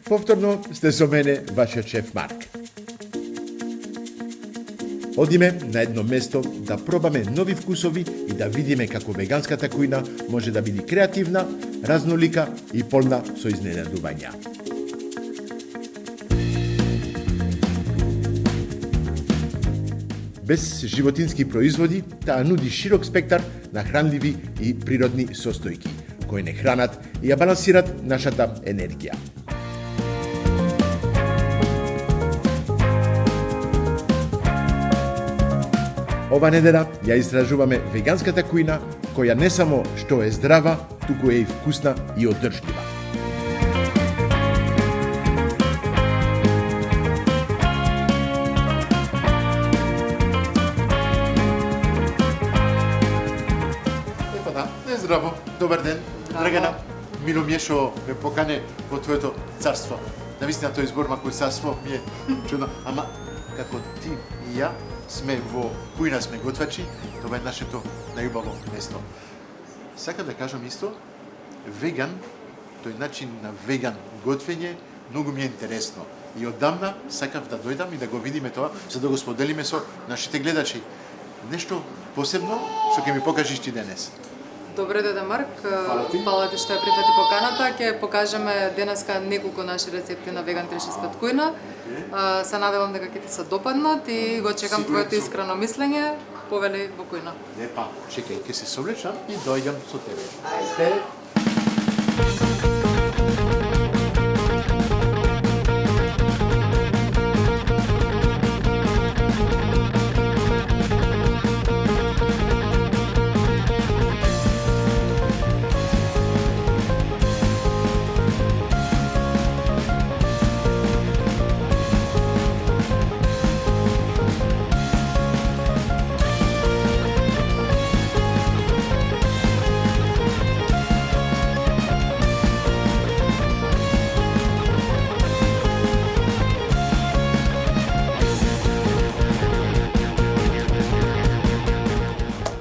Повторно сте со мене, вашиот шеф Марк. Одиме на едно место да пробаме нови вкусови и да видиме како веганската кујна може да биде креативна, разнолика и полна со изненадувања. Без животински производи, таа нуди широк спектар на хранливи и природни состојки, кои не хранат и ја балансират нашата енергија. Ова недела ја истражуваме веганската кујна, која не само што е здрава, туку е и вкусна и одржлива. Епа да, здраво, добар ден, Драгана. Мило ми е што ме покане во твоето царство. Навистина тој избор мако царство ми е чудно, ама како ти и ја сме во кујна, сме готвачи, тоа е нашето најубаво место. Сакам да кажам исто, веган, тој начин на веган готвење, многу ми е интересно. И оддамна сакав да дојдам и да го видиме тоа, за да го споделиме со нашите гледачи. Нешто посебно што ќе ми покажеш ти денес. Добре дојде, Марк. Фала ти што ја прифати поканата. Ќе покажеме денеска неколку наши рецепти на веган 365 кујна. Се надевам дека ќе ти се допаднат и го чекам твоето искрено мислење. Повели во кујна. Епа, чекај, ќе се совлечам и дојдам со тебе. Ајде.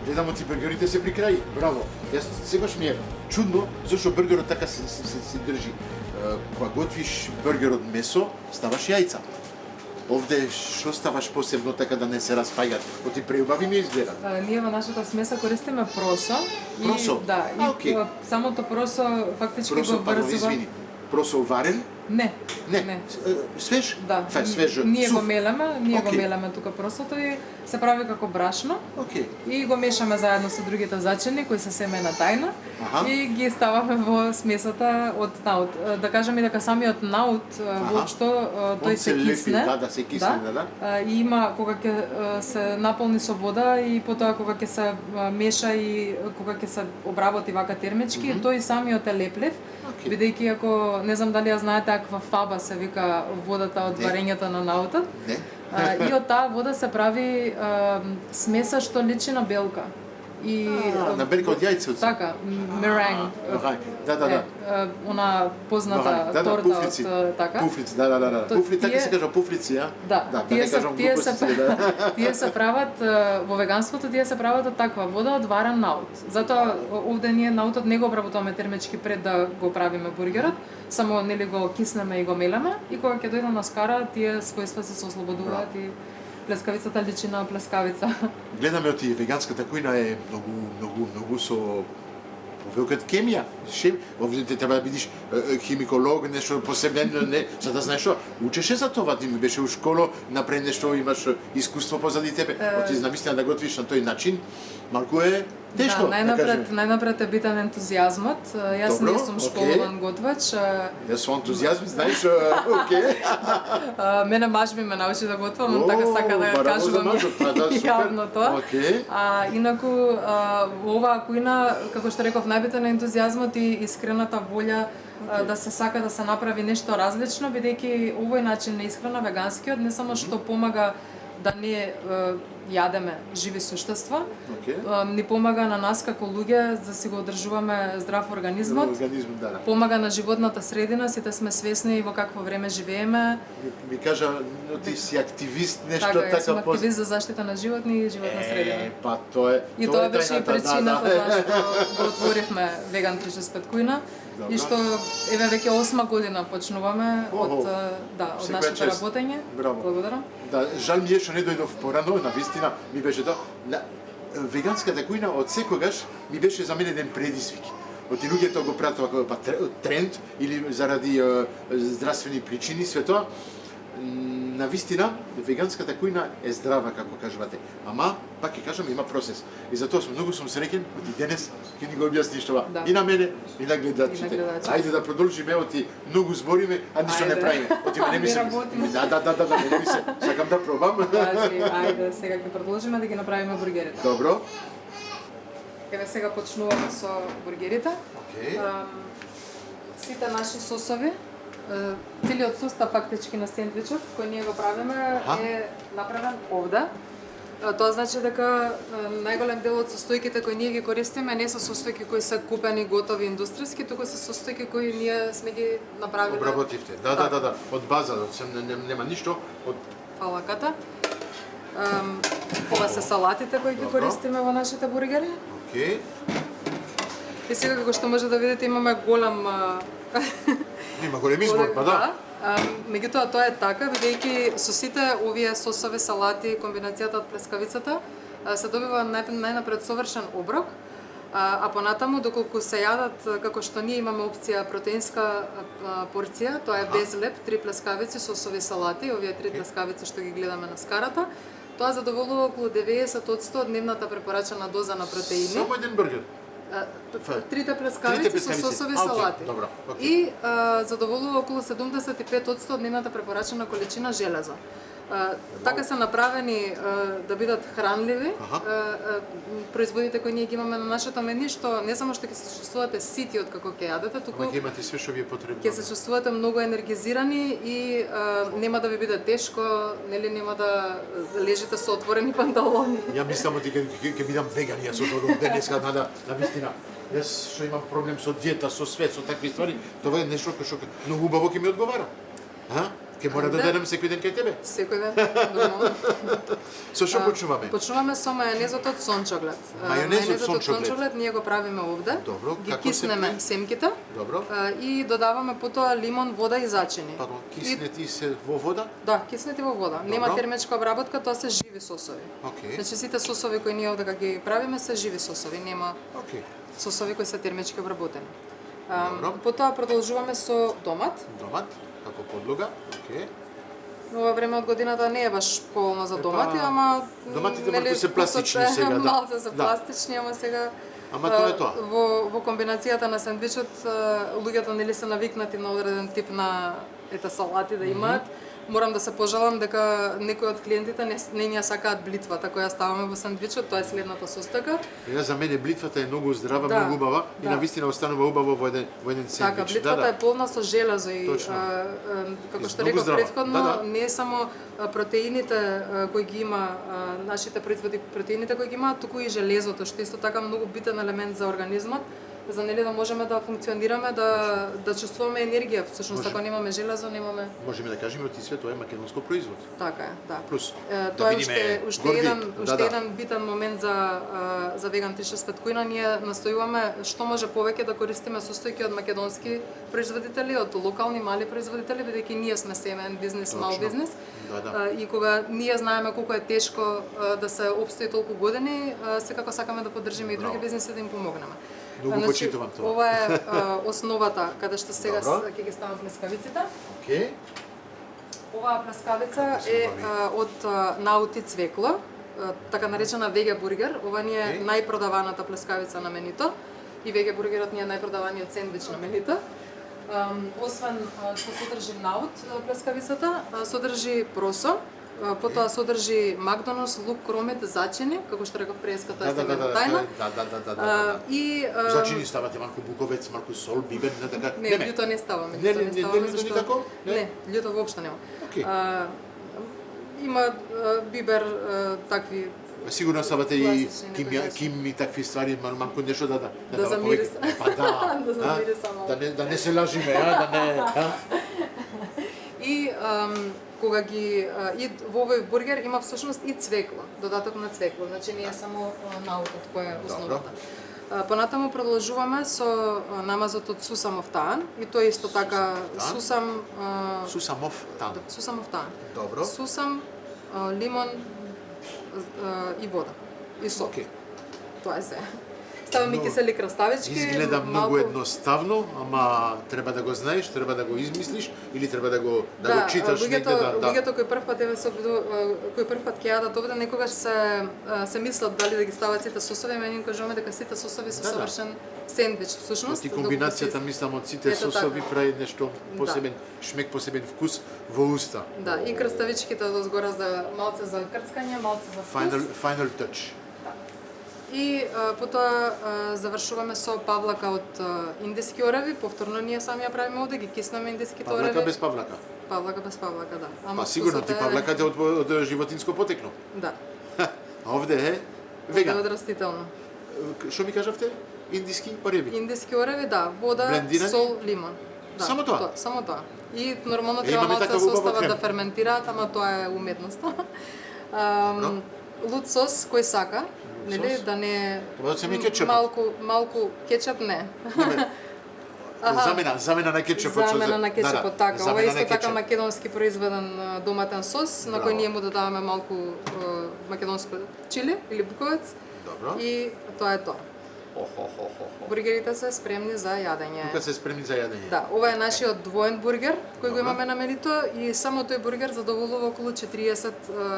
Гледам ти бургерите се при крај. Браво. Јас сегаш ми е чудно зашто бургерот така се држи. Кога готвиш бургер од месо, ставаш јајца. Овде што ставаш посебно така да не се распаѓат? Оти преубави ми изгледа. Ние во нашата смеса користиме просо. Просо? Да, и самото просо фактички го врзува. Просо варен? Не. Свеж? Да. Свеж. Ние го мелеме тука просото и се прави како брашно. И го мешаме заедно со другите зачини кои се семена тајна и ги ставаме во смесата од наут. Да кажеме дека самиот наут воопшто тој се кисне. Да, се кисне, да. И има кога ќе се наполни со вода и потоа кога ќе се меша и кога ќе се обработи вака термички, тој самиот е леплив. Бидејќи ако не знам дали ја знаете, аква фаба се вика водата од варењето на наутот. И од таа вода се прави смеса што личи на белка. И на белка од јајце. Така, меренг. Да. Она позната торта од така. Пуфлици, да. Пуфли, така се кажа пуфлици, ја? Да, тие се прават во веганството, тие се прават од таква вода од варен наут. Затоа овде ние наутот не го обработуваме термички пред да го правиме бургерот, само нели го киснеме и го мелеме и кога ќе дојде на скара, тие својства се ослободуваат и плескавицата личи на плескавица. Гледаме оти веганската кујна е многу со великата хемија. Овде треба да бидиш химиколог, нешто посебно, не, за да знаеш што. Учеше за това, ти ми беше у школа, напред нешто имаш искуство позади тебе. Оти намислена да готвиш на тој начин, малку е тешко. Да, најнапред е битен ентузијазмот. Јас не сум школован готвач. Јас сум ентузијазм, знаеш, окей. Мене маж ми ме научи да готвам, он така сака да кажувам јавно тоа. Инаку оваа кујна, како што реков, најбитен е ентузијазмот и искрената волја да се сака да се направи нешто различно, бидејќи овој начин на исхрана веганскиот не само што помага да не јадеме живи суштества. Океј. Ни помага на нас како луѓе да си го одржуваме здрав организмот. Организмот, да. Помага на животната средина, сите сме свесни во какво време живееме. Ми кажа, ти си активист, нешто Така, така. јас сум активист за заштита на животни и животна средина. Па тоа е. И тоа беше и тајната, причината зашто го отворивме Веган 365 кујна. Добро. И што еве веќе 8 година почнуваме од од Секоја нашето чест. работење. Браво. Благодарам. Да, жал ми е што не дојдов порано, навистина ми беше тоа. Веганската кујна од секогаш ми беше за мене еден предизвик. Оти луѓето го прават како тренд или заради здравствени причини, све тоа. Навистина, веганската кујна е здрава, како кажувате. Ама, пак ќе кажам, има процес. И затоа многу сум среќен, оти денес ќе ни го објасниш тоа. Да. И на мене, и на гледачите. Ајде да продолжиме, оти многу збориме, а ништо не Ајде. правиме. Оти не ми се. работиме. Да, не ми се. Сакам да пробам. Кажи, ајде, сега ќе продолжиме да ги направиме бургерите. Добро. Еве сега почнуваме со бургерите. Океј. Сите наши сосови, целиот состав фактички на сендвичот кој ние го правиме е направен овде. Тоа значи дека најголем дел од состојките кои ние ги користиме не се состојки кои се купени готови индустријски, туку се состојки кои ние сме ги направиле. Обработивте. Да. Од база, нема ништо од Фалаката. Ова се салатите кои ги Добро. користиме во нашите бургери. Океј. И сега како што може да видите имаме голем Има голем избор, па да. Меѓутоа тоа е така, бидејќи со сите овие сосови, салати, комбинацијата од плескавицата се добива најнапред совршен оброк, а понатаму доколку се јадат како што ние имаме опција протеинска порција, тоа е без леп, 3 плескавици, сосови, салати, овие 3 плескавици што ги гледаме на скарата, тоа задоволува околу 90% од дневната препорачена доза на протеини. Само еден бургер. Трите плескавици со сосови и салати. Добро, И задоволува околу 75% од дневната препорачена количина железо. Така се направени да бидат хранливи производите кои ние ги имаме на нашето меню, што не само што ќе се чувствувате сити од како ќе јадете, туку Ама ќе имате све што ви е потребно. ќе се чувствувате многу енергизирани и нема да ви биде тешко, нели нема да лежите со отворени панталони. Ја мислам оти ќе бидам веган, јас од овој денеска на вистина. Јас што имам проблем со диета, со свет, со такви ствари, тоа е нешто што многу убаво ќе ми одговара. Ќе мора да дадам секој ден кај тебе. Секој ден, нормално. Со што почнуваме? Почнуваме со мајонезот од сончоглед. Мајонезот од сончоглед. Ние го правиме овде. Добро, Ги како се киснеме прави? семките. Добро. И додаваме потоа лимон, вода и зачини. Пардон, киснети се во вода? Да, киснети во вода. Нема Добро. термичка обработка, тоа се живи сосови. Океј. Значи сите сосови кои ние овде ги правиме се живи сосови, нема Океј. сосови кои се термички обработени. Добро. Потоа продолжуваме со домат. Домат, како подлога. Океј. Ова време од годината не е баш поволно за домати, ама доматите нели, малку се пластични вкусот е сега, да. Малце се Да. пластични, ама сега Ама тоа е тоа. Во комбинацијата на сендвичот луѓето нели се навикнати на одреден тип на салати да имаат. Морам да се пожалам дека некои од клиентите не ја сакаат блитвата која ставаме во сендвичот, тоа е следната состојка. За мене блитвата е многу здрава, Да, многу убава и да. навистина останува убаво во еден сендвич. Така, блитвата е полна со железо и Точно. како што Многу реков здрава. претходно, Да. не е само протеините кои ги има нашите производи, протеините кои ги имаат, туку и железото, што е исто така многу битен елемент за организмот, за нели да можеме да функционираме, да чувствуваме енергија. Всушност Може. ако немаме железо, немаме. Можеме да кажеме оти све тоа е македонско производ. Така е, да. Плюс Тоа е видиме уште горди. еден битен момент за Веган 365 кујна. Ние настојуваме што може повеќе да користиме состојки од македонски производители, од локални мали производители, бидејќи ние сме семеен бизнес, мал Точно. бизнес. Да. И кога ние знаеме колку е тешко да се опстои толку години, секако сакаме да поддржиме и други Браво. бизнеси да им помогнеме. Многу почитувам тоа. Ова е основата каде што сега Добро. ќе ги ставам плескавиците. Океј. Оваа плескавица е од наути цвекло, така наречена веге бургер. Ова ни е најпродаваната плескавица на менито и веге бургерот ни е најпродаваниот сендвич на менито. Освен што содржи наут плескавицата, содржи просо, потоа содржи макдонос, лук, кромет, зачини, како што реков преска, тоа е семена тајна. Да. И Зачини ставате малку буковец, малку сол, бибер, не така. не, љуто не ставаме. Не, лјуто никако? Не, љуто воопшто нема. Океј. има бибер такви Сигурно сабате и класични некои ким и такви ствари, малку нешто да Да замириса. Па да. Да замириса малку. Да не се лажиме, да не. И кога ги и во овој бургер има всушност и цвекло, додаток на цвекло, значи не е само наутот кој е основата. Понатаму продолжуваме со намазот од сусамов таан и тој исто така сусам Сусамов там. сусамов таан. Добро. Сусам, лимон и вода и сок. Окей. Тоа е се. Ставаме кисели краставички. Изгледа многу едноставно, ама треба да го знаеш, треба да го измислиш или треба да го читаш негде луѓето кои првпат кои првпат ќе јадат овде некогаш се мислат дали да ги стават сите сосови, мене им кажуваме дека сите сосови се совршен сендвич всушност. И комбинацијата мислам од сите сосови прави нешто посебен шмек, посебен вкус во уста. Да, и краставичките одозгора за малце за крцкање, малце за вкус. Final touch. И потоа завршуваме со павлака од индиски ореви, повторно ние сами ја правиме овде, ги киснеме индиските ореви. Павлака без павлака. Павлака без павлака, да. Па сигурно ти павлаката од животинско потекло. Да. А овде е веган. Од растително. Што ми кажавте? Индиски ореви. Индиски ореви, да, вода, Блендирани? сол, лимон. Да, Само тоа? Само тоа. И нормално треба имаме малце така да се убава остават крем. да ферментираат, ама тоа е уметност. Лут сос кој сака, нели, да не Тоа да се ми кетчуп. малку кетчуп не. Замена на кетчупот. Замена на кетчупот, така. Ова е замена исто на така кетчуп. македонски произведен доматен сос, на кој ние му додаваме малку македонско чили или буковец. Добро. И тоа е тоа. Бургерите се спремни за јадење. Тука се спремни за јадење. Да, ова е нашиот двоен бургер кој го имаме на менито и само тој бургер задоволува околу 40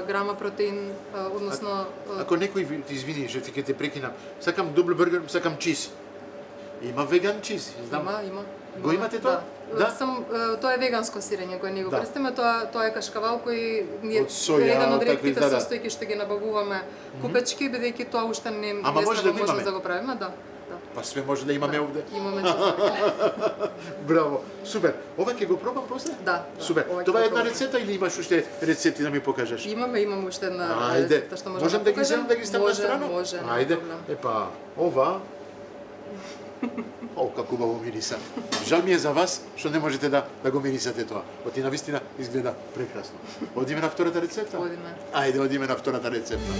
грама протеин, односно Ако некој ти извини, што ти ќе те прекинам, сакам дубл бургер, сакам чиз. Има веган чиз, знам. има. Го имате тоа? Да. Тоа е веганско сирење кој ние го користиме, тоа е кашкавал кој ние Од соја, еден од такви, ретките да. состојки што ги набавуваме купечки, бидејќи тоа уште не Ама може да го можеме имаме? да го правиме, да. Па све може да имаме овде. Имаме чиз. Браво, супер. Ова ќе го пробам после? Да. Супер. Ова ќе Тоа е го една пробам. рецепта или имаш уште рецепти да ми покажеш? Имаме уште една Ајде. рецепта што можеме Можам да ги покажем. земам да ги ставам на страна? Може, нема Ајде. проблем. Епа, ова О, како убаво мириса. Жал ми е за вас што не можете да го мирисате тоа. Оти навистина изгледа прекрасно. Одиме на втората рецепта? Одиме. Ајде, одиме на втората рецепта.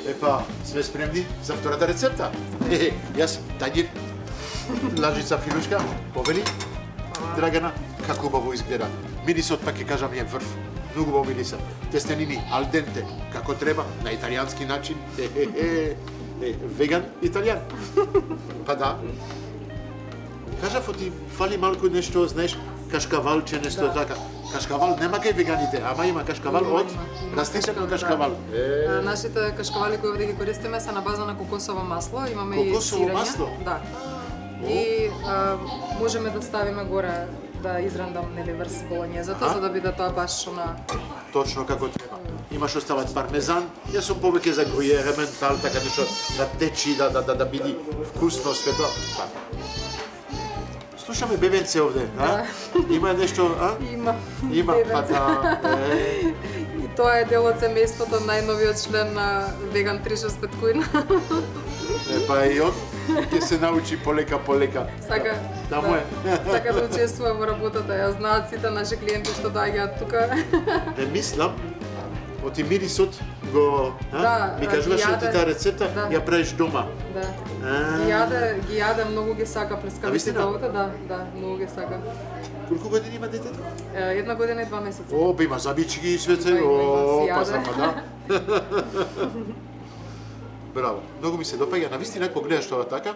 Епа, сме спремни за втората рецепта. Јас таѓир, лажица филушка, повели. Драгана, како убаво изгледа. Мирисот, пак ќе кажам, е врв. Многу убаво мириса. Тестенини ал денте, како треба, на италијански начин. Веган италијан. Па да. Кажав ти фали малку нешто, знаеш, кашкавалче, нешто така. Кашкавал нема кај веганите, ама има кашкавал од растителен кашкавал. Нашите кашкавали кои овде ги користиме се на база на кокосово масло, имаме Кокосово и сирење. масло? Да. И можеме да ставиме горе да израндам нели врз болонјезата за да биде тоа баш на Точно како треба. Имаш остават пармезан, јас сум повеќе за гројере ментал, така нешто да течи, да биде вкусно све тоа. Слушаме бебенце овде, а? Има нешто, а? Има, па да. И тоа е дел од семејството, најновиот член на Веган 365 Queen. Епа и он ќе се научи полека. Сака, Таму е. Сака да учествува во работата. Ја знаат сите наши клиенти што доаѓаат тука. Не мислам, оти мирисот го, Да, ми кажуваш ги оти јаде. таа рецепта, Да. ја правиш дома. Да. А. Ги јаде, многу ги сака плескавиците Навистина? овота, да, многу ги сака. Колку години има детето? 1 година и 2 месеца. О, ба има забички и свете. Има, О, си па јаде. сама да. Браво. Многу ми се допаѓа. Навистина кога гледаш тоа така,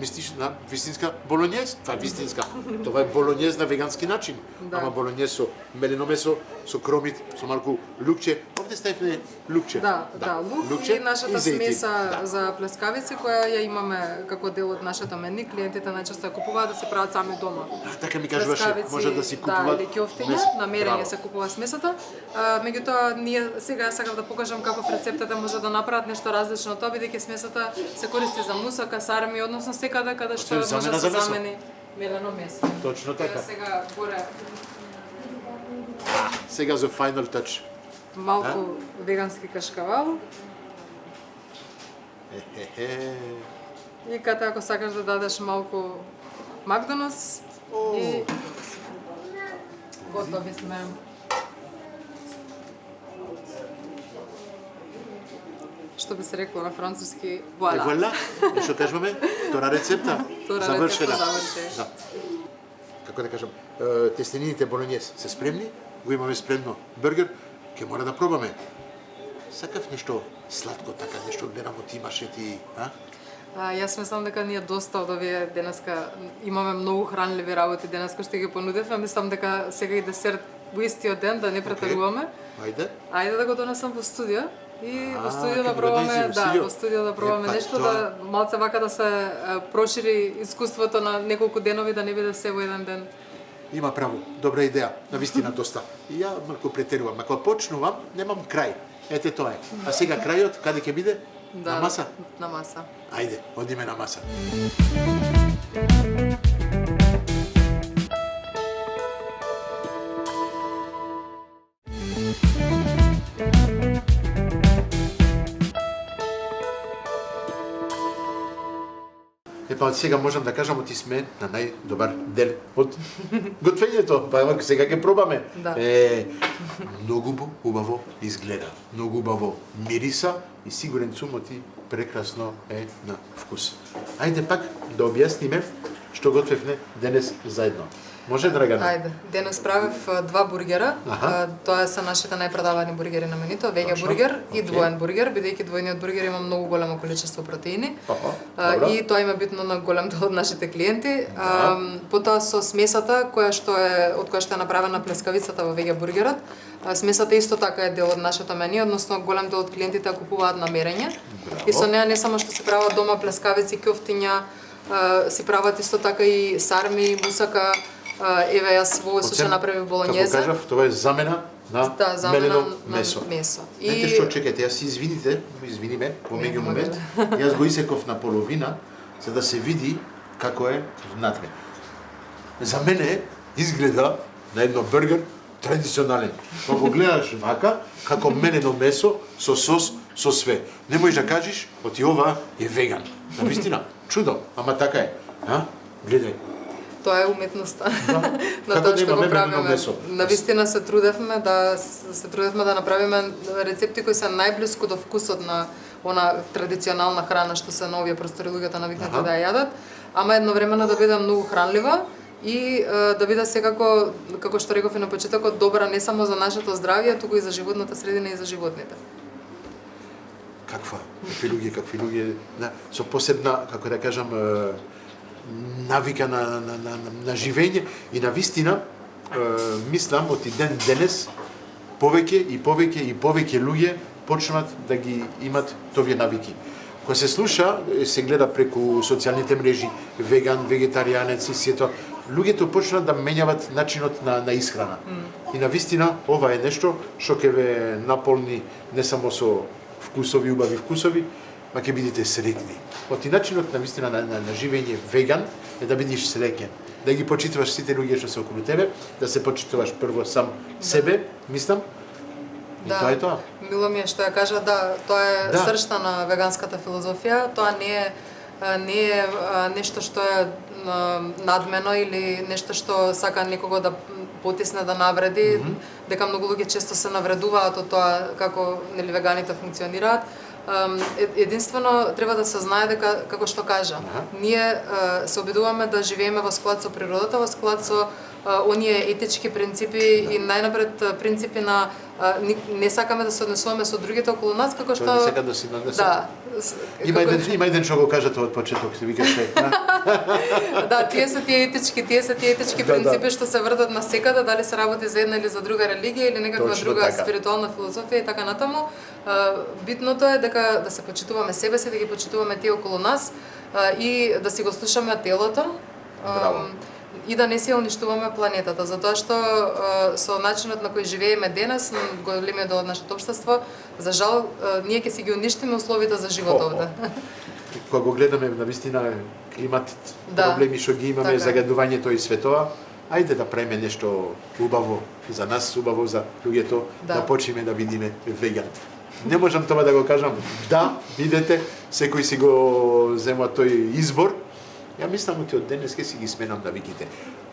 мислиш на вистинска болонјез. Това е вистинска. Тоа е болонјез на вегански начин. Да. Ама болонјез со мелено месо, со кромит, со малку лукче. Овде ставивме лукче. Да, лук Лукче и нашата зејтин. смеса Да. за плескавици која ја имаме како дел од нашето меню. Клиентите најчесто ја купуваат да се прават сами дома. Така ми кажуваше, Плескавици, може да си купуваат. Да, или ќофтиња, мес. на мерење Браво. се купува смесата. Меѓутоа, ние сега сакав да покажам како рецептата може да направат нешто различно од тоа, бидејќи смесата се користи за мусака, сарми, односно секаде каде што Се може да замена се за месо. замени мелено месо. Точно така. Тоа сега горе Сега за final touch. малку вегански кашкавал. И ката ако сакаш да дадеш малку Макдоналдс и готови сме. Што би се рекло на француски, вуала. Вуала. И што кажуваме? Втора рецепта. Втора Завршена. рецепта завршена. Да. Како да кажам, тестенините болонјез се спремни, го имаме спремно бургер, ќе мора да пробаме. Сакав нешто сладко, така нешто гледам од имаше ти, а? Јас мислам дека ние доста од овие денеска имаме многу хранливи работи денеска што ги понудевме. Мислам дека сега и десерт во истиот ден да не претеруваме. Ајде. Ајде да го донесам во студио и во студио ќе да го пробаме, донесиш во да, студио? во студио да пробаме Па нешто тоа- да малце вака да се прошири искуството на неколку денови да не биде се во еден ден. Има право, добра идеја, навистина доста. И ја малку претерувам, ако почнувам, немам крај. Ете тоа е. А сега крајот, каде ќе биде? На маса? На маса. Ајде, одиме на маса. Епа, од сега можам да кажам, оти сме на најдобар дел од готвењето. Па ева, сега ќе пробаме. Да. Многу убаво изгледа, многу убаво мириса и сигурен сум оти прекрасно е на вкус. Ајде пак да објасниме што готвевме денес заедно. Може, Драгана? Ајде, денес правев 2 бургера. Аха. Тоа се нашите најпродавани бургери на менито, вега Точно. бургер и Окей. двоен бургер, бидејќи двојниот бургер има многу големо количество протеини. Добро. И тоа има битно на голем дел од нашите клиенти. Да. Потоа со смесата која што е од која што е направена плескавицата во вега бургерот, смесата исто така е дел од нашето меню, односно голем дел од клиентите ја купуваат на мерење. И со неа не само што се прават дома плескавици, ќофтиња, си прават исто така и сарми, мусака. Еве јас во се направив болонјезе. Како кажав, тоа е замена на Да, замена мелено на месо. месо. Знаете што, чекајте, јас се извиниме, во меѓу момент, јас го исеков на половина, за да се види како е внатре. За мене изгледа на едно бургер традиционален. Кога го гледаш вака, како мелено месо со сос, со све. Не можеш да кажеш, оти ова е веган. Навистина, чудо, ама така е. А? Гледај. Тоа е уметноста на Како тоа да што има го мелено правиме. месо? Навистина се трудевме да направиме рецепти кои се најблиску до вкусот на она традиционална храна што се на овие простори луѓето навикнати Аха. да ја јадат, ама едновремено да биде многу хранлива и да биде секако, како што реков и на почетокот, добра не само за нашето здравје, туку и за животната средина и за животните. Какви луѓе, да, со посебна, како да кажам, навика на живење и на вистина, мислам, оти ден денес, повеќе и повеќе луѓе почнуваат да ги имат товие навики. Кога се слуша, се гледа преку социјалните мрежи, веган, вегетаријанец и сето, луѓето почнуваат да менјават начинот на исхрана. И на вистина, ова е нешто што ќе ве наполни не само со вкусови, убави вкусови, ма ќе бидете среќни. Оти начинот на вистина на живење веган е да бидеш среќен, да ги почитуваш сите луѓе што се околу тебе, да се почитуваш прво сам себе, мислам. И тоа е тоа. Мило ми е што ја кажа, да, тоа е Да. сршта на веганската филозофија, тоа не е нешто што е надмено или нешто што сака некого да потисне да навреди, дека многу луѓе често се навредуваат од тоа како нели веганите функционираат. Единствено треба да се знае дека, како што кажа, ние се обидуваме да живееме во склад со природата, во склад со оние етички принципи и најнапред принципи на не сакаме да се однесуваме со другите околу нас, како што не сака да си нанесе. Да. Има еден што го кажа тоа од почеток, се викаше. Да, тие се тие етички принципи што се врдат на секаде, дали се работи за една или за друга религија или некаква Точно друга така. спиритуална филозофија и така натаму. Битното е дека да се почитуваме себе си, да ги почитуваме тие околу нас и да си го слушаме телото. Браво. И да не си ја уништуваме планетата, затоа што со начинот на кој живееме денес, големиот дел од нашето општество, за жал, ние ќе си ги уништиме условите за живот овде. Кога го гледаме на вистина климатите, Да. проблеми што ги имаме, Така е. загадувањето и светоа, ајде да правиме нешто убаво за нас, убаво за луѓето, да почнеме да бидиме веган. Не можам тоа да го кажам. Да, бидете, секој си го зема тој избор. Ја мислам оти од денес ќе си ги сменам навиките.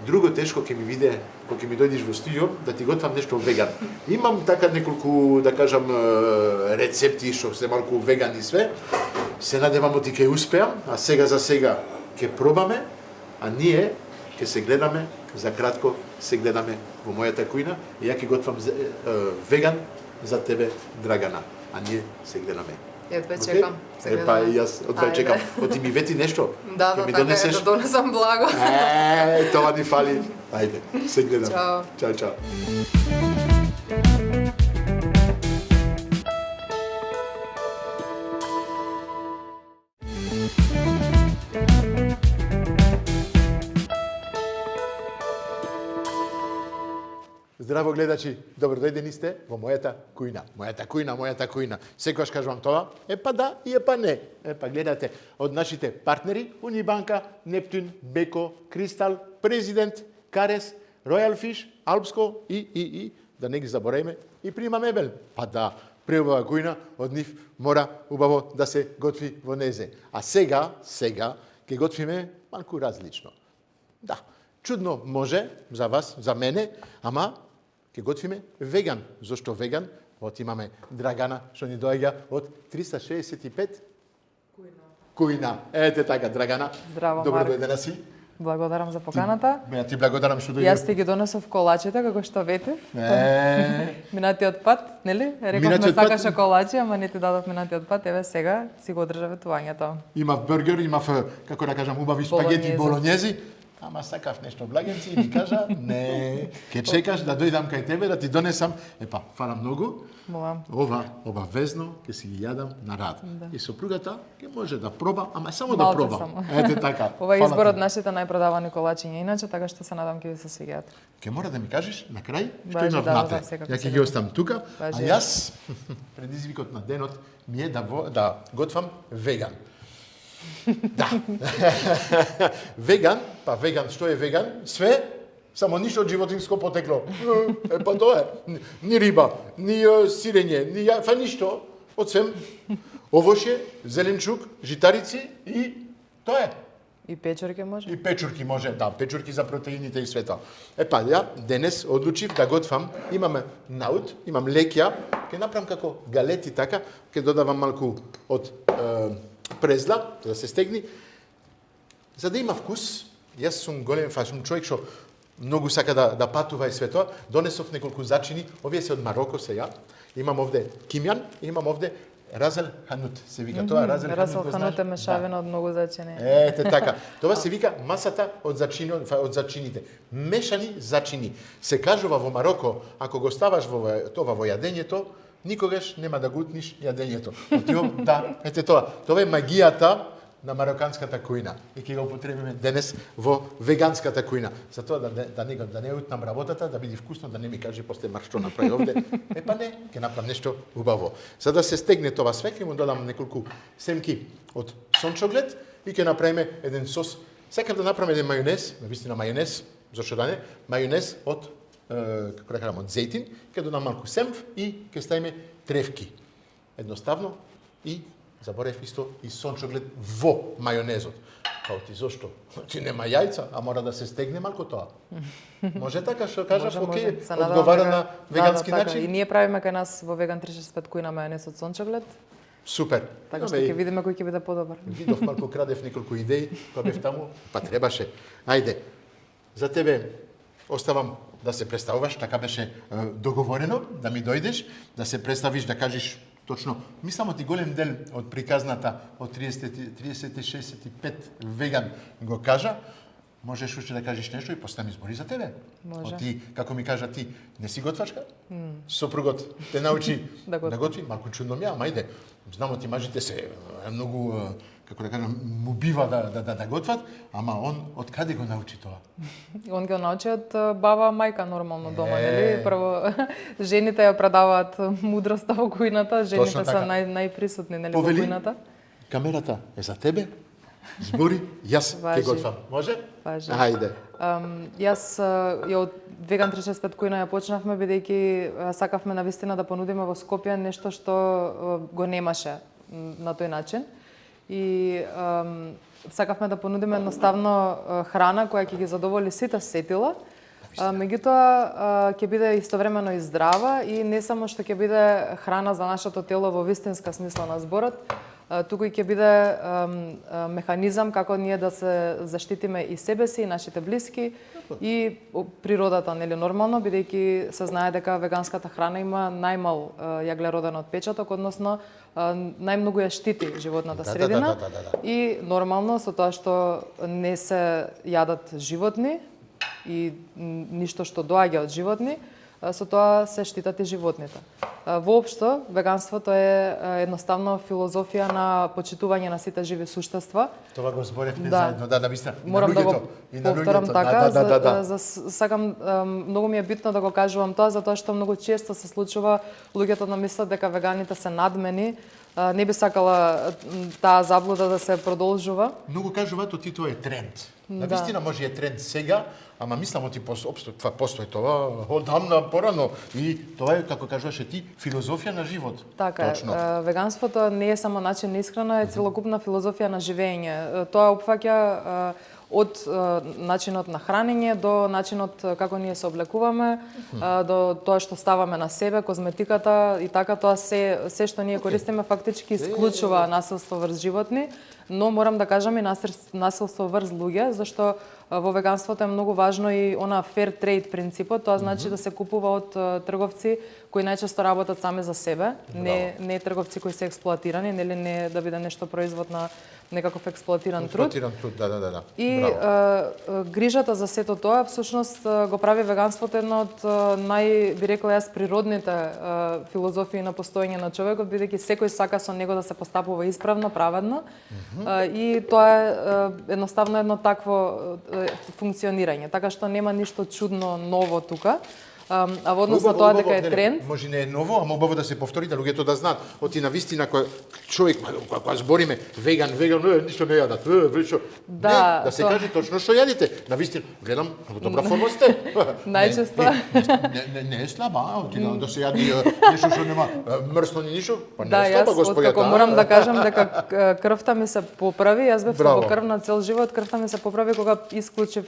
Друго тешко ќе ми биде кога ќе ми дојдеш во студио да ти готвам нешто веган. Имам така неколку, да кажам, рецепти што се малку веган и све. Се надевам оти ќе успеам, а сега за сега ќе пробаме, а ние ќе се гледаме, за кратко се гледаме во мојата кујна и ја ќе готвам веган за тебе, Драгана. А ние се гледаме. Едве чекам. Епа и јас одвај чекам. Оти ми вети нешто? Да, Ќе ми така е, донесеш? да донесам благо. Тоа ни фали. Ајде, се гледам. Чао. Чао, чао. Здраво гледачи, добро дојдени сте во мојата кујна. Мојата кујна, мојата кујна. Секогаш кажувам тоа, епа да и епа не. Епа гледате, од нашите партнери, Унибанка, Нептун, Беко, Кристал, Президент, Карес, Ројал Фиш, Алпско и, да не ги забораваме, и Прима Мебел. Па да, преубава кујна, од нив мора убаво да се готви во незе. А сега, ќе готвиме малку различно. Да, чудно може за вас, за мене, ама ќе готвиме веган. Зошто веган? Вот имаме Драгана што ни доаѓа од 365 кујна. Ете така, Драгана. Здраво, Добро Марк. дојдена си. Благодарам за поканата. Ти благодарам што дојде. Јас ти ги донесов колачите, како што ветив. Минатиот пат, нели? Рековме Минатиот пат- сакаше колачи, ама не ти дадов минатиот пат. Еве сега си го одржа ветувањето. Имав бургер, имав, како да кажам, убави спагети Болонјези. болонјези. Ама сакав нешто благенци и ми кажа, не, ќе чекаш да дојдам кај тебе да ти донесам. Епа, фала многу. Молам. Ова обавезно ќе си ги јадам на рад. Да. И сопругата ќе може да проба, ама само Малце да проба. само. Ете така. Ова е Фала избор ти. од нашите најпродавани колачиња, иначе така што се надам ќе ви се свиѓаат. Ќе мора да ми кажеш на крај што Важи, има да, внатре. да, секако, Ја ќе ги секако. оставам тука, а Важи. јас предизвикот на денот ми е да готвам веган. Да. Веган, па веган, што е веган? Све, само ништо од животинско потекло. Па тоа е. Ни риба, ни сирење, ни фа ништо. Од свем овоше, зеленчук, житарици и тоа е. И печорке може? И печурки може, да, печурки за протеините и света. Епа, ја денес одлучив да готвам, имаме наут, имам лекја, ќе направам како галети така, ќе додавам малку од презла, да се стегни, за да има вкус. Јас сум голем фан, сум човек што многу сака да патува и све тоа. Донесов неколку зачини, овие се од Мароко се ја. Имам овде кимјан, имам овде разел ханут, се вика тоа. Разел Расел го ханут е знаеш? мешавина од многу зачини. Ете така. Тоа се вика масата од зачините. Мешани зачини. Се кажува во Мароко, ако го ставаш тоа во јадењето, никогаш нема да гутниш јадењето. Отивам, да, ете тоа. Тоа е магијата на мароканската кујна. И ќе го употребиме денес во веганската кујна. Затоа да не утнам работата, да биде вкусно, да не ми каже после Марк што направи овде. Епа не, ќе направам нешто убаво. За да се стегне тоа све, ќе му додам неколку семки од сончоглед и ќе направиме еден сос. Сакам да направам еден мајонез, навистина мајонез, зашто да не, мајонез од како да кажам, од зејтин, ќе додам малку семф и ќе ставиме тревки. Едноставно и заборев исто и сончоглед во мајонезот. Као ти зошто? Ти нема јајца, а мора да се стегне малку тоа. Може така што кажав, окей, Се надевам одговара дека- на вегански така. начин? И ние правиме кај нас во Веган 365 кој на мајонез од сончоглед, Супер. така што ќе видиме кој ќе биде подобар. Видов малку, крадев неколку идеи, кога бев таму, па требаше. Ајде, за тебе оставам да се представуваш, така беше договорено, да ми дојдеш, да се представиш, да кажеш точно, мислам ти голем дел од приказната од 30-65 веган го кажа, можеш уште да кажеш нешто и после ми збори за тебе. Може. Ти, како ми кажа ти, не си готвачка? Сопругот те научи Да готви. да готви, малку чудно ми, ама ајде. Знамо ти мажите се многу, како да кажам, му бива да готват, ама он од каде го научи тоа? Он го научи од баба, мајка нормално дома, нели? Прво жените ја предаваат мудроста во кујната, жените така. се најприсутни, нели, во Повели, кујната. камерата е за тебе, збори, јас ќе Важи. готвам. Може? Важи. Ајде. Јас ја од Веган 365 којна ја почнавме бидејќи сакавме навистина да понудиме во Скопје нешто што го немаше на тој начин. И сакавме да понудиме едноставно храна која ќе ги задоволи сите сетила. Меѓутоа ќе биде истовремено и здрава и не само што ќе биде храна за нашето тело во вистинска смисла на зборот, туку и ќе биде механизам како ние да се заштитиме и себе си, и нашите блиски, и природата, нели, нормално, бидејќи се знае дека веганската храна има најмал јаглероден отпечаток, односно најмногу ја штити животната средина. Да. И нормално со тоа што не се јадат животни и ништо што доаѓа од животни, со тоа се штитат и животните. Воопшто, веганството е едноставно филозофија на почитување на сите живи суштества. Тоа го зборевме Да. заедно, да, навистина. И на Морам да го луѓето, и на повторам луѓето. така, Да. сакам, многу ми е битно да го кажувам тоа, затоа што многу често се случува луѓето да мислат дека веганите се надмени. Не би сакала таа заблуда да се продолжува. Многу кажуваат ти тоа е тренд. Да. Навистина може е тренд сега, ама мислам ти постои тоа одамна порано и тоа е како кажуваше ти филозофија на живот. Така е. Точно. Веганството не е само начин на исхрана, е целокупна филозофија на живење. Тоа опфаќа од начинот на хранење до начинот како ние се облекуваме, до тоа што ставаме на себе, козметиката и така, тоа се што ние користиме фактички исклучува насилство врз животни, но морам да кажам и насилство врз луѓе, зашто во веганството е многу важно и она fair trade принципот, тоа значи да се купува од трговци кои најчесто работат сами за себе, не трговци кои се експлоатирани, нели не да биде нешто производ на некаков експлоатиран труд. Експлоатиран труд, да. И грижата за сето тоа всушност го прави веганството едно од би рекла јас природните филозофии на постоење на човекот, бидејќи секој сака со него да се постапува исправно, праведно. И тоа е едноставно едно такво функционирање, така што нема ништо чудно ново тука. А во однос на тоа дека е тренд, може не е ново, ама убаво да се повтори, да луѓето да знаат. Оти на вистина кој човек кога збориме веган, ништо не јадат. Да, да се тоа- каже точно што јадите. На вистина, гледам, во добра форма сте. Најчесто. Не е слаба, оти да се јади нешто што нема мрсно ни ништо, па не да, е јас слаба господја. откако морам да кажам дека крвта ми се поправи, јас бев Браво. слабокрвна цел живот, крвта ми се поправи кога исклучив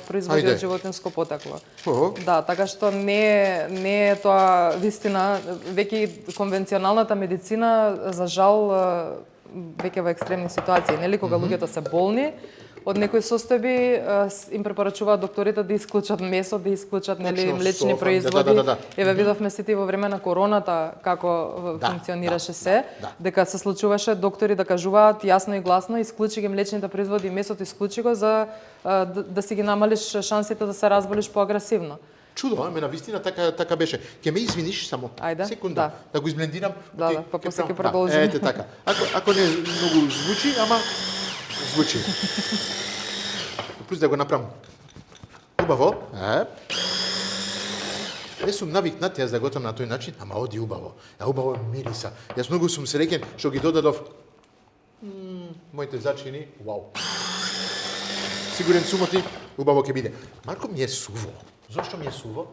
производи Ајде. од животинско потекло. Ого. Да, така што не е тоа вистина, веќе конвенционалната медицина за жал веќе во екстремни ситуации, нели кога луѓето се болни од некои состојби им препорачуваат докторите да исклучат месо, да исклучат нели Точно, млечни софа, производи. да. Еве видовме сите во време на короната како функционираше се, дека се случуваше доктори да кажуваат јасно и гласно исклучи ги млечните производи и месото исклучи го за да си ги намалиш шансите да се разболиш поагресивно. Чудо, ме на вистина така беше. Ќе ме извиниш само Ајде, секунда да го изблендирам. Да, па после ќе продолжиме. Ете така. Ако не многу звучи, ама звучи. Плюс да го направам убаво. Не сум навикнат јас да готвам на тој начин, ама оди убаво. Убаво мириса. Јас многу сум среќен што ги додадов моите зачини. Вау. Сигурен сум оти убаво ќе биде. Марко ми е суво. Зошто ми е суво?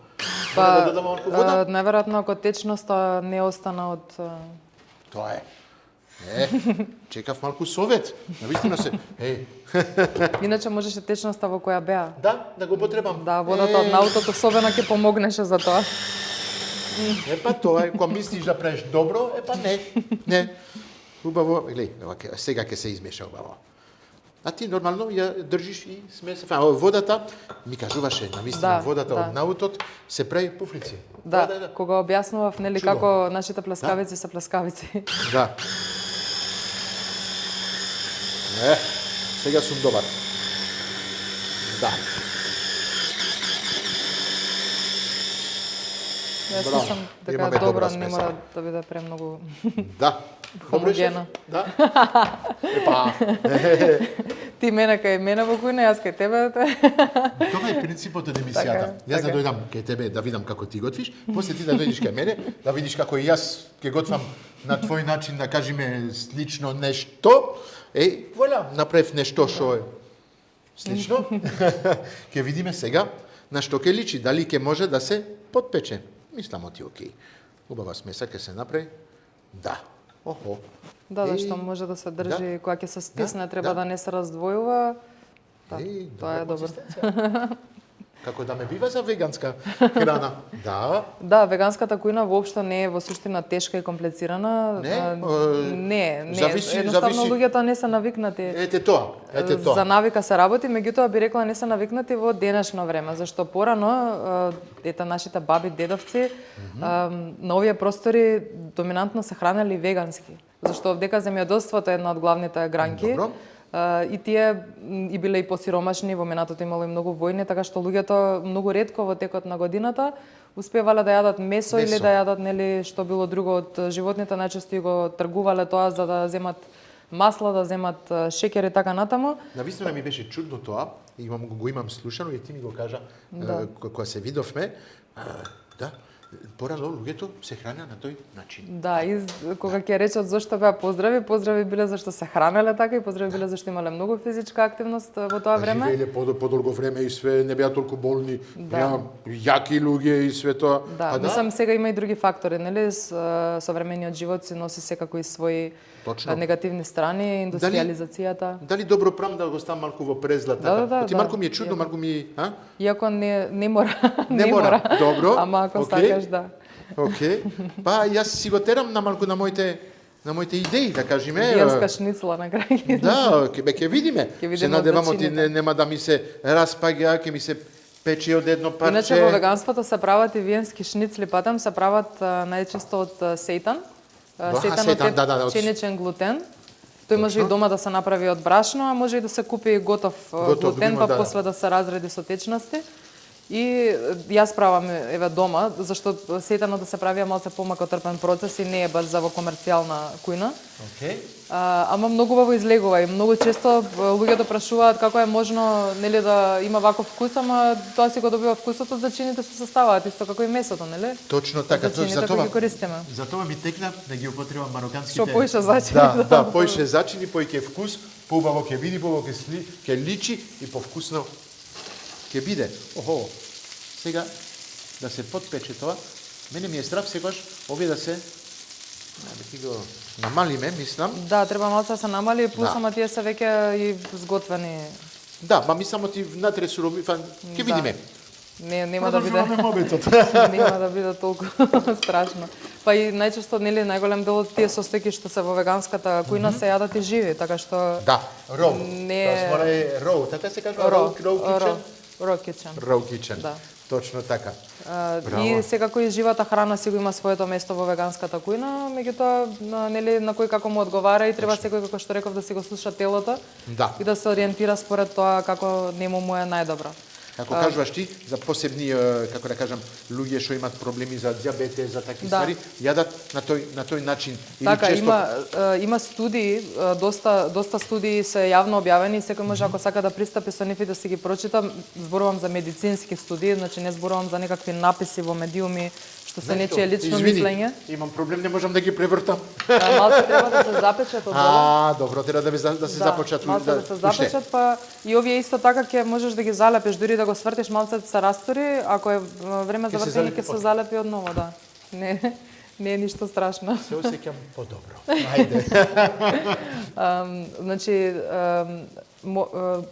Да додам малку вода? Најверојатно ако течноста не остана од Тоа е. Чекав малку совет. Навистина се. Иначе можеше течноста во која беа. Да го потребам. Да, водата од наутото особено ќе помогнеше за тоа. Епа тоа е, кога мислиш да правиш добро, епа не. Убаво, гледај, сега ќе се измеша убаво. А ти нормално ја држиш и смеса. Водата, ми кажуваше, навистина, водата од наутот се прави пуфлици. Да, кога објаснував, нели, Чудо. како нашите плескавици се плескавици. Да. Сега сум добар. Да. Јас Браво. мислам дека Имаме добро, добра не смеса. мора да биде премногу Да. хомогена. Да. Епа. Ти мене кај мене во кујна, јас кај тебе. Тоа е принципот од емисијата. Јас да дојдам кај тебе да видам како ти готвиш, после ти да дојдеш кај мене, да видиш како и јас ќе готвам на твој начин, да кажеме слично нешто. Воля, направив нешто што е слично. Ќе видиме сега на што ќе личи, дали ќе може да се подпече. Мислам оти окей. Убава смеса ќе се направи. Да. Охо. Да, што може да се држи, кога ќе се стисне, треба да не се раздвојува. Тоа е добро. Како да ме бива за веганска храна. Да. Да, веганската кујна воопшто не е во суштина тешка и комплицирана. Не. Едноставно луѓето не се навикнати. Ете тоа. За навика се работи, меѓутоа би рекла не се навикнати во денешно време, зашто порано нашите баби, дедовци на овие простори доминантно се хранели вегански. Зашто овдека земјоделството е една од главните гранки. Добро. И тие и биле и посиромашни, во минатото имало и многу војни, така што луѓето многу ретко во текот на годината успевале да јадат месо или да јадат нели што било друго од животните, најчесто го тргувале тоа за да земат масло, да земат шеќер и така натаму. Навистина ми беше чудно тоа, го имам слушано и ти ми го кажа кога се видовме. Да, порано луѓето се хранеа на тој начин. Да, и кога ќе речат зошто беа поздрави биле зашто се хранеле така и поздрави биле зашто имале многу физичка активност во тоа време. Живееле подолго време и све, не беа толку болни, јаки луѓе и све тоа. Да, мислам сега има и други фактори, нели? Современиот живот си носи секако и своји негативни страни, индустриализацијата. Дали добро прам да го ставам малку во презла така? Да. Малку ми е чудно, малку ми, Иако не мора. Не мора. Добро. Ама ако сакаш, да. Окей. Па јас си го терам на малку на моите идеи, да кажеме. Виенска шницла на крај. Да, ќе видиме. Се надевам оти нема да ми се распаѓа, ќе ми се пече од едно парче. Иначе во веганството се прават и виенски шницли, патам се прават најчесто од сејтан. Сејтан од пшеничен глутен. Тој може и дома да се направи од брашно, а може и да се купи готов глутен, па после да се разреди со течности. И јас правам еве дома, зашто сејтанот да се прави малце помако трпен процес и не е баш за во комерцијална кујна. Ама многу убаво излегува и многу често луѓето прашуваат како е можно нели да има ваков вкус, ама тоа си го добива вкусот од зачините што се ставаат, исто како и месото, нели? Точно така, за тоа ми текна да ги употребам мароканските. Што поише зачини. Да, поише зачини, поиќе вкус, поубаво ќе види, поубаво ќе личи и повкусно ќе биде. Охо. Сега да се подпече тоа. Мене ми е страв сегаш овие да се да го намалиме, мислам. Да, треба малце да се намали, плюс ама тие се веќе и сготвени. Да, ма мислам оти внатре сурови, ќе видиме. Нема да биде. Нема да биде толку страшно. Па и најчесто нели најголем дел од тие состојки што се во веганската кујна се јадат и живи, така што да, роу. Тоа е роу, така се кажува роу кичен. Роу кичен. Да. Точно така. И секако и живата храна си го има своето место во веганската кујна, меѓутоа нели на кој како му одговара и треба секој како што реков да си го слуша телото и да се ориентира според тоа како нему му е најдобро. Како кажуваш ти, за посебни, како да кажам, луѓе што имаат проблеми за диабетес, за такви ствари, јадат на тој начин. Така, има студии, доста студии се јавно објавени и секој може ако сака да пристапи со нив и да си ги прочита. Зборувам за медицински студии, значи не зборувам за некакви написи во медиуми што се нечие лично мислење. Имам проблем, не можам да ги превртам. Малце треба да се запечат од долу. Добро, треба да се започат. Малце да се запечат, па и овие исто така ќе можеш да ги залепиш, дури да го свртиш малце да се растори, ако е време за вртење ќе се залепи одново, да. Не е ништо страшно. Се осеќам подобро. Ајде. Значи,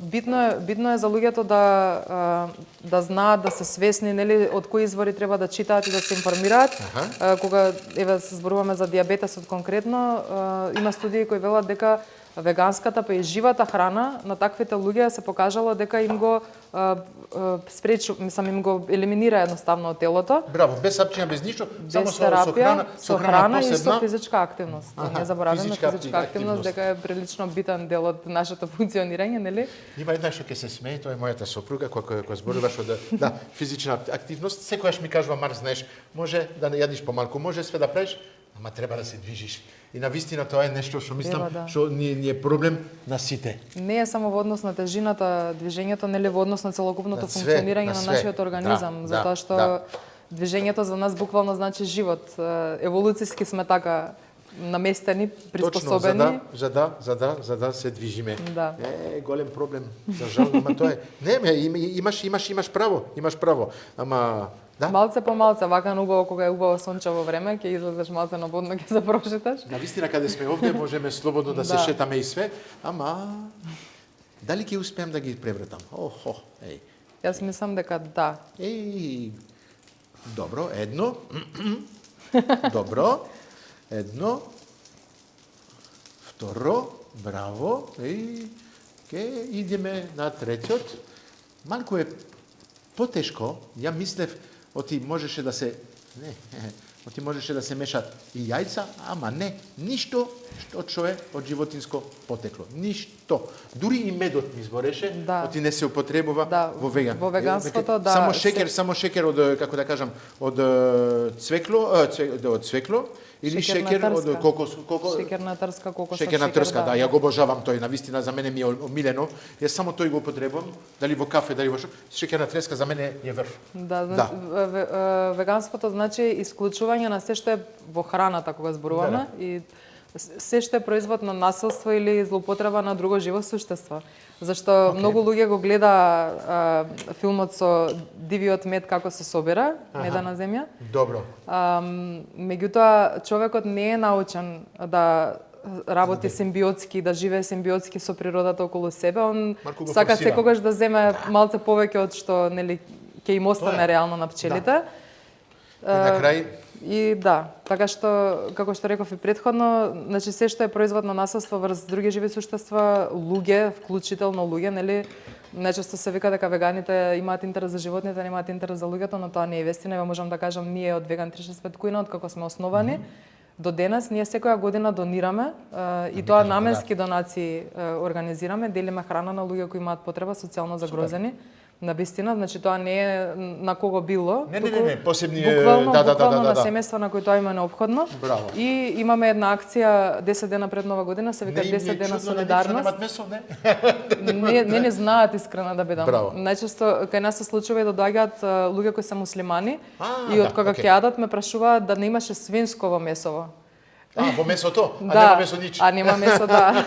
битно е за луѓето да знаат, да се свесни, нели, од кои извори треба да читаат и да се информираат. Кога еве се зборуваме за дијабетесот конкретно, има студии кои велат дека веганската па и живата храна на таквите луѓе се покажало дека им го им го елиминира едноставно од телото. Браво, без сапчиња, без ништо, само Без терапија, со храна и со посебна. физичка активност. Не забораваме физичка активност дека е прилично битен дел од нашето функционирање, нели? Има една што ќе се смее, тоа е мојата сопруга која зборуваше да физична активност, секогаш ми кажува Марк, знаеш, може да не јадиш помалку, може све да правиш, ама треба да се движиш. И навистина тоа е нешто што мислам што ни е проблем на сите. Не е само во однос на тежината, движењето, нели, во однос на целокупното функционирање на нашиот организам, затоа што движењето за нас буквално значи живот. Еволуцијски сме така наместени, приспособени. Точно, за да се движиме. Да. Голем проблем, за жал, ама тоа е. Не, имаш право. Ама да. Малце по малце, вака убаво кога е убаво сончево време, ќе излезеш малце на подно, ќе се прошеташ. Навистина каде сме овде можеме слободно да се шетаме и све, ама дали ќе успеам да ги превратам? Еј. Јас мислам дека да. Добро, едно. Добро. Едно. Второ. Браво. Ке идеме на третиот. Малку е потешко. Ја мислев оти можеше да се мешат и јајца, ама не, ништо што е од животинско потекло. Ништо. Дури и медот ми збореше, оти не се употребува во веган. Во веганството, да. Само шекер од, како да кажам, од цвекло, или шекер од кокос. Шекерна трска, кокосов шекер. Шекерна трска, да, ја го обожавам тој, навистина за мене ми е омилено. Јас само тој го употребувам, дали во кафе, дали во шекерна треска за мене е врв. Да, веганството значи исклучување на се што е во храната кога зборуваме и се што е производ на насилство или злоупотреба на друго живо суштество. Зашто многу луѓе го гледа филмот со дивиот мед како се собира, меда на земја. Добро. Меѓутоа, човекот не е научен да работи симбиотски, да живее симбиотски со природата околу себе. Он сака секогаш да земе малце повеќе од што, нели, ќе им остане реално на пчелите. И на крај И да, така што, како што реков и претходно, значи се што е производ на насилство врз други живи суштества, луѓе, вклучително луѓе, нели, најчесто се вика дека веганите имаат интерес за животните, немаат интерес за луѓето, но тоа не е вестина. Ева можам да кажам, ние од Веган 365 Кујна, од како сме основани, до денес ние секоја година донираме и тоа наменски донации организираме, делиме храна на луѓе кои имаат потреба, социјално загрозени. На вистина, значи тоа не е на кого било. Не, посебни буквално на семејства на кои тоа има неопходно. Браво. И имаме една акција 10 дена пред Нова година, се вика 10 дена солидарност. Немат месо, не? Не знаат, искрено да бидам. Браво. Најчесто кај нас се случува и да доаѓаат луѓе кои се муслимани и од кога ќе јадат ме прашуваат да не имаше свинсково месово. Во месото, нема месо нич. Нема месо, да.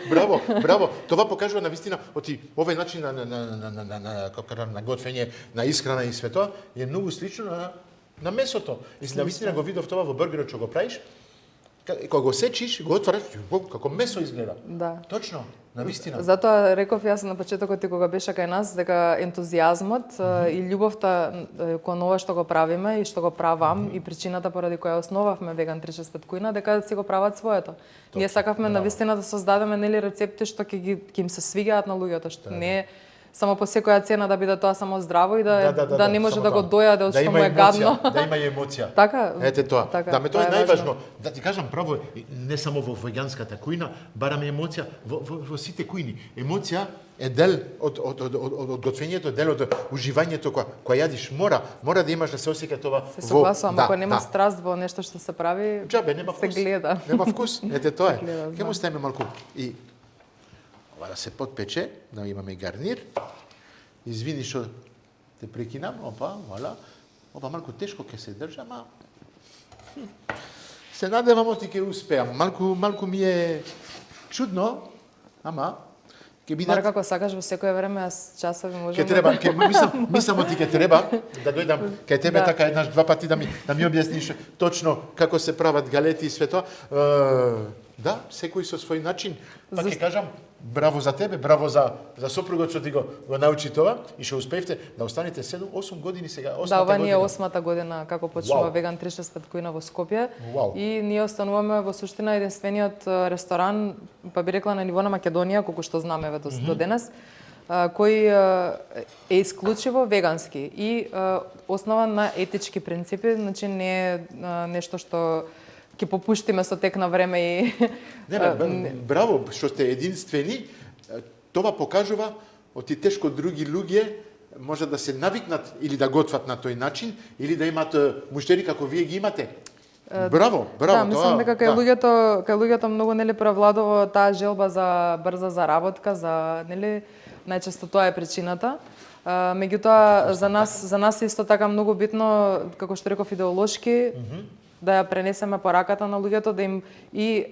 Браво. Тоа покажува навистина оти овој начин на готвење, на исхрана и све тоа е многу слично на месото. И навистина го видов тоа во бургерот што го правиш. Кога го сечиш, го отвараш, како месо изгледа. Да. Точно, навистина. Затоа реков јас на почетокот и кога беше кај нас дека ентузијазмот и љубовта кон ова што го правиме и што го правам и причината поради која основавме Веган 365 Кујна дека си го прават своето. Ние сакавме навистина да создадеме нели рецепти што ќе им се свигаат на луѓето, што не е само по секоја цена да биде тоа само здраво и да не може да го дојаде од што му е гадно. Да има и емоција. Така. Ете тоа. Така, ме тоа е најважно. Да ти кажам право, не само во веганската кујна, бараме емоција во сите кујни. Емоција е дел од готвењето, дел од уживањето кога јадиш. Мора да имаш да се осеќа тоа. Се согласувам, ако нема страст во нешто што се прави, се гледа. Нема вкус. Ете тоа е. Ке му ставиме малку и ова да се подпече, да имаме гарнир. Извини што те прекинам, вала. Ова малку тешко ќе се држа, ама се надевам оти ќе успеам. Малку ми е чудно, ама ќе Мара бидат како сакаш во секое време, аз часови можам. ќе треба, мислам ти ќе треба да дојдам кај тебе Да. така еднаш два пати да ми објасниш точно како се прават галети и све тоа. Да, секој со свој начин. Па ќе кажам, браво за тебе, браво за сопругот што ти го научи тоа и што успеевте да останете 7-8 години сега, 8 Да, ова ни е година. 8-та година како почнува Вау. Веган 365 којна во Скопје. Вау. И ние остануваме во суштина единствениот ресторан, па би рекла на ниво на Македонија, колку што знаме до денес, кој е исклучиво вегански и основан на етички принципи, значи не е нешто што ќе попуштиме со тек на време и Браво, што сте единствени. Това покажува оти тешко други луѓе може да се навикнат или да готват на тој начин или да имат муштери како вие ги имате. Браво, браво. Да, мислам дека кај луѓето многу нели превладува таа желба за брза заработка, за нели најчесто тоа е причината. Меѓутоа за нас е исто така многу битно, како што реков, идеолошки да ја пренесеме пораката на луѓето, да им и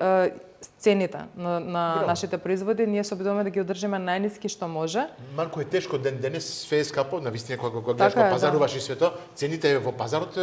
цените на нашите производи, ние се обидуваме да ги одржиме најниски што може. Малку е тешко денес, све е скапо, навистина кога гледаш Така па е, пазаруваш и све тоа, цените во пазарот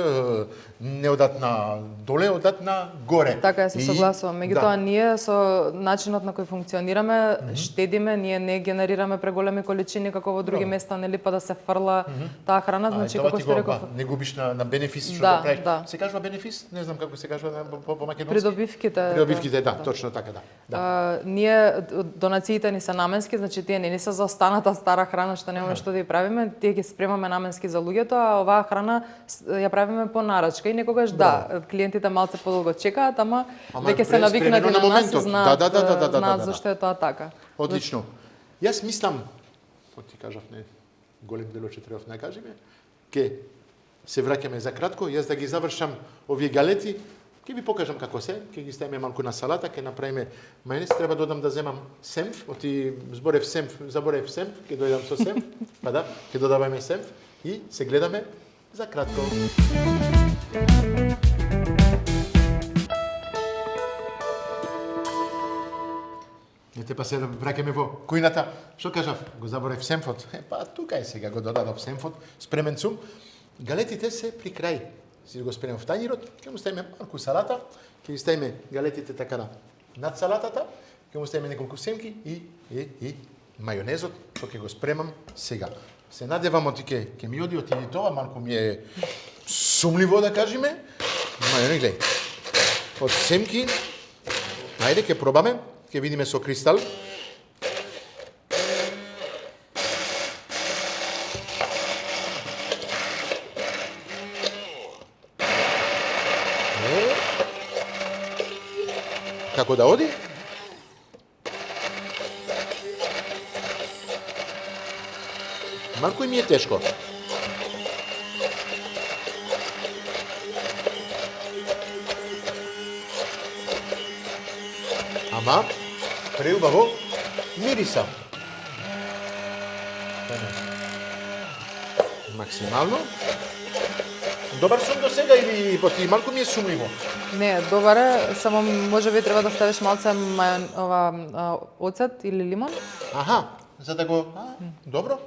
не одат на доле, одат на горе. Така е, се согласувам. Меѓутоа ние со начинот на кој функционираме, штедиме, ние не генерираме преголеми количини како во други места, нели, па да се фрла таа храна, значи како што реков, не губиш на бенефис што Да, да правиш. да. Се кажува бенефис? Не знам како се кажува по македонски. придобивките. Да, точно така, да. Ние донациите ни се наменски, значи тие не се за останата стара храна што немаме што да ја правиме, тие ги спремаме наменски за луѓето, а оваа храна ја правиме по нарачка и некогаш клиентите малце подолго чекаат, ама веќе се навикнати на нас и знаат зашто е тоа така. Одлично. Јас мислам, ти кажав не, голем дел ќе треба да кажеме, ке се враќаме за кратко, јас да ги завршам овие галети. Ќе ви покажам како се, ќе ги ставиме малку на салата, ќе направиме мајонез, треба додам да земам семф, оти заборев семф, ќе дојдам со семф, па да, ќе додаваме семф и се гледаме за кратко. Ете па се враќаме во кујната. Што кажав? Го заборев семфот. Па тука е сега, го додадов семфот, спремен сум. Галетите се при крај. Си го спремам в тањирот, ќе му ставиме малку салата, ќе ги ставиме галетите така над салатата, ќе му ставиме неколку семки и мајонезот, што ќе го спремам сега. Се надевам оти ќе ми оди оти тоа, малку ми е сумливо да кажеме. Мајонез, гледај. Од семки, ајде ќе пробаме, ќе видиме со кристал. Како да оди? Малку ми е тешко. Ама, преубаво мириса. Максимално. Добар сум до сега или поти малку ми е сумливо? Не, добар е, само можеби треба да ставиш малце оцет или лимон. Аха, за да го... добро.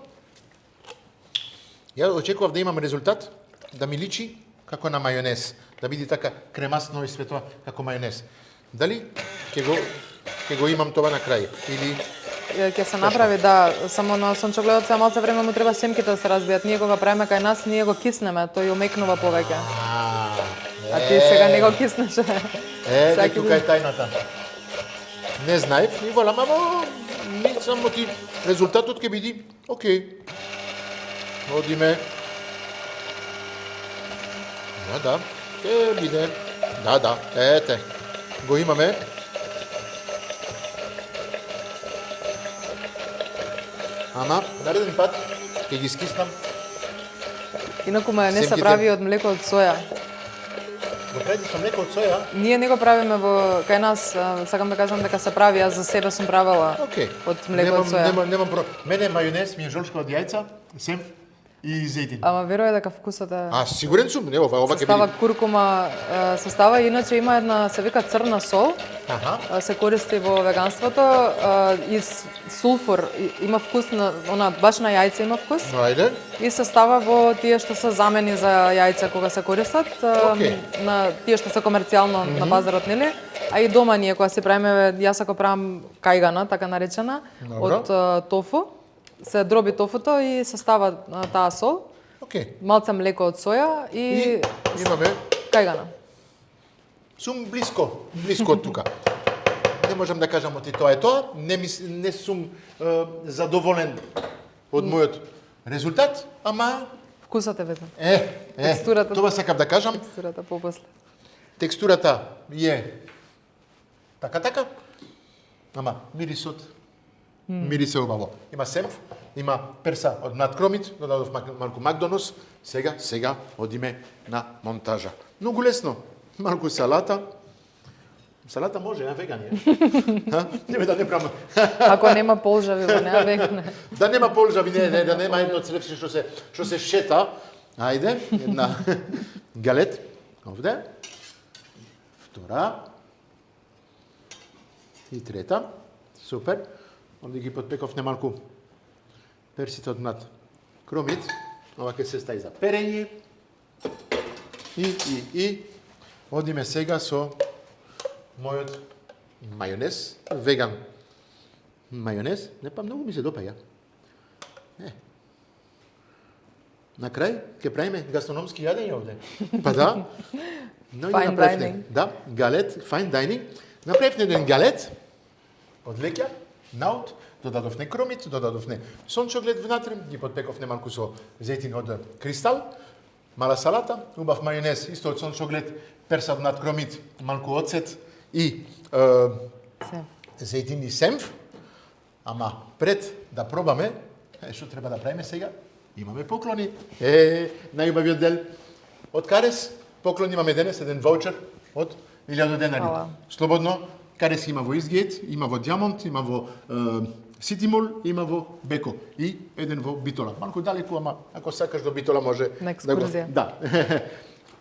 Ја очекував да имам резултат, да ми личи како на мајонез, да биде така кремасно и све тоа како мајонез. Дали ќе го имам тоа на крај или Ќе се направи, да, само на сончогледот се малце време му треба семките да се разбијат. Ние кога правиме кај нас, ние го киснеме, тој омекнува повеќе. А ти сега не го киснеш. тука е тајната. Не знаев, и волам, ама ми само ти резултатот ќе биде окей. Одиме. Да, ќе биде. Да, ете. Го имаме. Ама, нареден пат ќе ги скиснам. Инаку мајонез се прави од млеко од соја. Го правите со млеко од соја? Ние не го правиме кај нас, сакам да кажам дека се прави, јас за себе сум правела од млеко од соја. Немам проблем. Мене мајонез ми е жолчка од јајца, семф и зејтин. Ама верувам дека вкусот е... А, сигурен сум, не, ова ќе Состава види. куркума, состава, иначе има една, се вика црна сол, Аха. се користи во веганството, и сулфур, има вкус на, баш на јајце има вкус, Ну, ајде. и се става во тие што се замени за јајца кога се користат, Окей. на тие што се комерцијално на пазарот, нели? А и дома ние кога си правиме, јас ако правам кајгана, така наречена, Добро. од тофу, се дроби тофуто и се става таа сол, Окей. малце млеко од соја И и имаме, кајгана. сум блиско од тука. Не можам да кажам оти тоа е тоа, не сум задоволен од мојот резултат, ама Вкусот е битен. Текстурата. Това сакав да кажам. Текстурата попосле. Текстурата е така, ама мирисе убаво. Има семф, има перса од надкромит, додадов малку макдонос, сега одиме на монтажа. Многу лесно, малку салата. Салата може, веган е. Нема да не правам. Ако нема полжави во неа вегане. Да нема полжави, да нема едно цревче што се шета. Ајде, една галет овде. Втора. И трета. Супер. Овде ги подпеков немалку персите од над кромит. Ова ќе се стаи за перење. И одиме сега со мојот мајонез, веган мајонез. Не па многу ми се допаѓа. На крај ќе правиме гастрономски јадење овде. Па да. Но Fine dining. Да, галет, fine dining. Направивме еден галет од леќа, наут, додадовме кромит, додадовме сончоглед внатре, ги подпековме малку со зејтин од кристал, мала салата, убав мајонез, исто од сончоглед, перса од над кромит, малку оцет и зејтин и семф. Ама пред да пробаме, што треба да правиме сега? Имаме поклони. Најубавиот дел од Карес. Поклон имаме денес, еден ваучер од 1000 денари. Ала. Слободно, Карес има во Изгейт, има во Диамонт, има во Сити Мол, има во Беко и еден во Битола. Малку далеку, ама ако сакаш до Битола може На екскурзија. Да.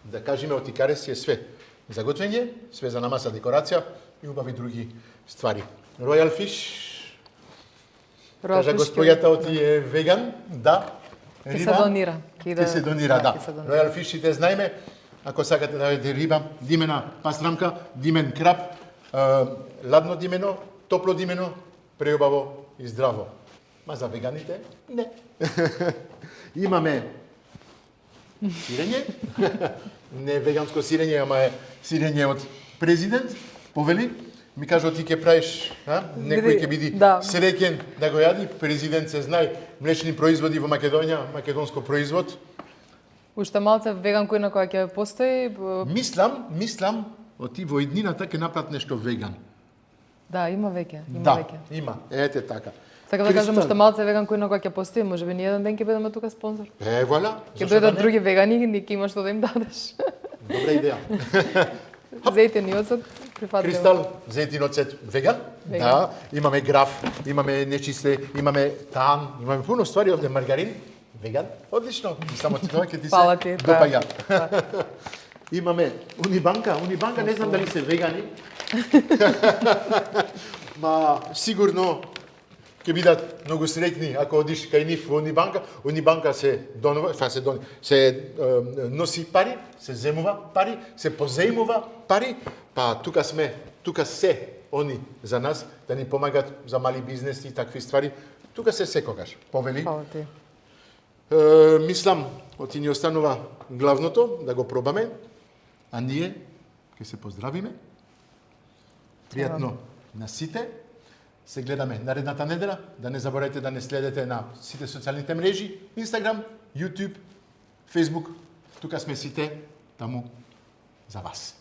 Да кажеме, оти Карес е све за готвење, све за намаса, декорација и убави други ствари. Royal Fish, кажа господјата оти е веган, да. Ќе се донира. Ќе се донира, да. ќе се донира. Royal Fish ите знаеме, ако сакате да јадете риба, димена пастрамка, димен краб, ладно димено, топло димено, преубаво и здраво. Ма за веганите, не. Имаме сирење, не веганско сирење, ама е сирење од президент, повели, ми кажа ти ќе правиш, некој ќе биде Да. среќен да го јади, президент се знае, млечни производи во Македонија, македонско производ. Уште малце веган кој на која ќе постои. Мислам, оти во иднината ќе направат нешто веган. Да, има веќе, има Да, веќе. има. Ете така. Сакам да кажам Кристал. уште малце веган кој на која ќе постои, можеби ни еден ден ќе бидеме тука спонзор. Вуаля. Ќе зашто да дојдат не? други вегани и ќе има што да им дадеш. Добра идеја. Зејтин и оцет, прифатливо. Кристал, зејтин оцет, веган? Веган. Да, имаме граф, имаме нечисте, имаме тан, имаме пуно ствари овде, маргарин, веган, одлично, само тоа ќе ти се Фала ти, да. допаѓа. Имаме унибанка, не знам дали се вегани, ма сигурно ќе бидат многу среќни ако одиш кај нив во унибанка се носи пари, се земува пари, се позаимува пари, па тука се они за нас да ни помагат за мали бизнеси и такви ствари. Тука се секогаш, повели. Фала ти. Мислам, оти ни останува главното да го пробаме, а ние ќе се поздравиме. Пријатно на сите. Се гледаме наредната недела. Да не заборавате да не следете на сите социјалните мрежи, Instagram, YouTube, Facebook. Тука сме сите таму за вас.